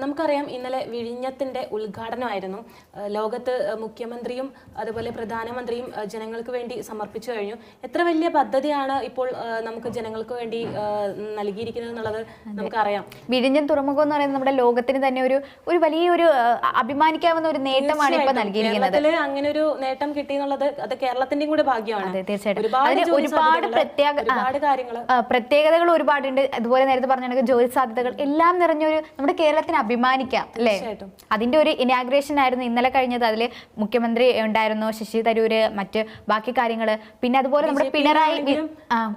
നമുക്കറിയാം ഇന്നലെ വിഴിഞ്ഞത്തിന്റെ ഉദ്ഘാടനമായിരുന്നു. ലോകത്ത് മുഖ്യമന്ത്രിയും അതുപോലെ പ്രധാനമന്ത്രിയും ജനങ്ങൾക്ക് വേണ്ടി സമർപ്പിച്ചു കഴിഞ്ഞു. എത്ര വലിയ പദ്ധതിയാണ് ഇപ്പോൾ നമുക്ക് ജനങ്ങൾക്ക് വേണ്ടി നൽകിയിരിക്കുന്നത് എന്നുള്ളത് നമുക്കറിയാം. വിഴിഞ്ഞം തുറമുഖം എന്ന് പറയുന്നത് നമ്മുടെ ലോകത്തിന് തന്നെ ഒരു വലിയൊരു അഭിമാനിക്കാവുന്ന ഒരു നേട്ടമാണ് ഇപ്പൊ നൽകിയിരിക്കുന്നത്. അങ്ങനെ ഒരു നേട്ടം കിട്ടി എന്നുള്ളത് അത് കേരളത്തിന്റെയും കൂടെ ഭാഗ്യമാണ്. തീർച്ചയായിട്ടും ഒരുപാട് പ്രത്യേകതകൾ ഒരുപാടുണ്ട്. അതുപോലെ നേരത്തെ പറഞ്ഞ ജോലി സാധ്യതകൾ എല്ലാം നിറഞ്ഞൊരു നമ്മുടെ കേരളത്തിന് അഭിമാനിക്കാം അല്ലേ. അതിന്റെ ഒരു ഇനാഗ്രേഷൻ ആയിരുന്നു ഇന്നലെ കഴിഞ്ഞത്. അതില് മുഖ്യമന്ത്രി ഉണ്ടായിരുന്നു, ശശി തരൂര്, മറ്റ് ബാക്കി കാര്യങ്ങള്. പിന്നെ അതുപോലെ നമ്മുടെ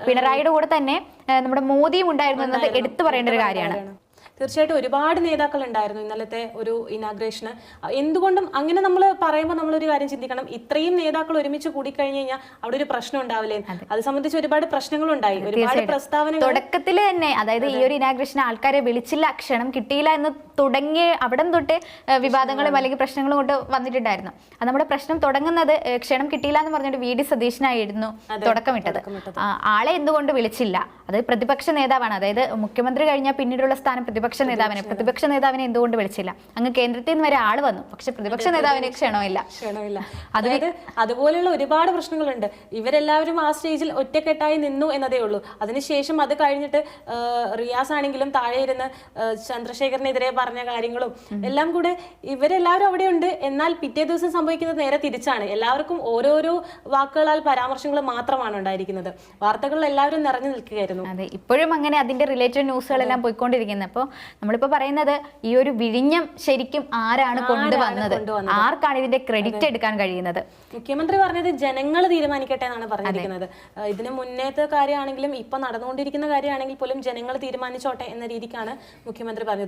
പിണറായിയുടെ കൂടെ തന്നെ നമ്മുടെ മോദിയും ഉണ്ടായിരുന്നു എന്നത് എടുത്തു പറയേണ്ട ഒരു കാര്യമാണ്. തീർച്ചയായിട്ടും ഒരുപാട് നേതാക്കൾ ഉണ്ടായിരുന്നു ഇന്നലത്തെ ഒരു ഇനാഗ്രേഷന്. എന്തുകൊണ്ടും അങ്ങനെ നമ്മൾ പറയുമ്പോൾ നമ്മളൊരു കാര്യം ചിന്തിക്കണം, ഇത്രയും നേതാക്കൾ ഒരുമിച്ച് കൂടിക്കഴിഞ്ഞു കഴിഞ്ഞാൽ അവിടെ ഒരു പ്രശ്നം ഉണ്ടാവില്ലേ. അത് സംബന്ധിച്ച് ഒരുപാട് പ്രശ്നങ്ങളുണ്ടായി, ഒരുപാട് പ്രസ്താവനകൾ തുടക്കത്തിൽ തന്നെ. അതായത് ഈ ഒരു ഇനാഗ്രേഷന് ആൾക്കാരെ വിളിച്ചില്ല, ക്ഷണം കിട്ടിയില്ല എന്ന് തുടങ്ങി അവിടെ തൊട്ട് വിവാദങ്ങളും അല്ലെങ്കിൽ പ്രശ്നങ്ങളും കൊണ്ട് വന്നിട്ടുണ്ടായിരുന്നു. അത് നമ്മുടെ പ്രശ്നം തുടങ്ങുന്നത് ക്ഷണം കിട്ടിയില്ല എന്ന് പറഞ്ഞിട്ട് വി ഡി സതീശനായിരുന്നു തുടക്കമിട്ടത്. ആളെ എന്തുകൊണ്ട് വിളിച്ചില്ല? അത് പ്രതിപക്ഷ നേതാവാണ്. അതായത് മുഖ്യമന്ത്രി കഴിഞ്ഞാൽ പിന്നീടുള്ള സ്ഥാനം പ്രതിപക്ഷ നേതാവിനെ എന്തുകൊണ്ട് വിളിച്ചില്ല? അങ്ങ് കേന്ദ്രത്തിൽ നിന്ന് വരെ ആള് വന്നു, പക്ഷെ പ്രതിപക്ഷ നേതാവിന് ക്ഷണമില്ല. അതായത് അതുപോലെയുള്ള ഒരുപാട് പ്രശ്നങ്ങളുണ്ട്. ഇവരെല്ലാവരും ആ സ്റ്റേജിൽ ഒറ്റക്കെട്ടായി നിന്നു എന്നതേ ഉള്ളൂ. അതിനുശേഷം അത് കഴിഞ്ഞിട്ട് റിയാസ് ആണെങ്കിലും താഴെ ഇരുന്ന് ചന്ദ്രശേഖരനെതിരെ പറഞ്ഞ കാര്യങ്ങളും എല്ലാം കൂടെ ഇവരെല്ലാവരും അവിടെയുണ്ട്. എന്നാൽ പിറ്റേ ദിവസം സംഭവിക്കുന്നത് നേരെ തിരിച്ചാണ്. എല്ലാവർക്കും ഓരോരോ വാക്കുകളാൽ പരാമർശങ്ങൾ മാത്രമാണ് ഉണ്ടായിരിക്കുന്നത്. വാർത്തകളിൽ എല്ലാവരും നിറഞ്ഞു നിൽക്കുകയായിരുന്നു. അതെ, ഇപ്പോഴും അങ്ങനെ അതിന്റെ റിലേറ്റഡ് ന്യൂസുകളെല്ലാം പോയിക്കൊണ്ടിരിക്കുന്നത്. അപ്പോൾ നമ്മളിപ്പോ പറയുന്നത് ഈ ഒരു വിഴിഞ്ഞം ശരിക്കും ആരാണ് കൊണ്ടുവന്നത്, ആർക്കാണ് ഇതിന്റെ ക്രെഡിറ്റ് എടുക്കാൻ കഴിയുന്നത്? മുഖ്യമന്ത്രി പറഞ്ഞത് ജനങ്ങൾ തീരുമാനിക്കട്ടെ എന്നാണ് പറഞ്ഞിരിക്കുന്നത്. ഇതിന് മുന്നേത്തെ കാര്യമാണെങ്കിലും ഇപ്പൊ നടന്നുകൊണ്ടിരിക്കുന്ന കാര്യമാണെങ്കിൽ പോലും ജനങ്ങൾ തീരുമാനിച്ചോട്ടെ എന്ന രീതിക്കാണ് മുഖ്യമന്ത്രി പറഞ്ഞത്.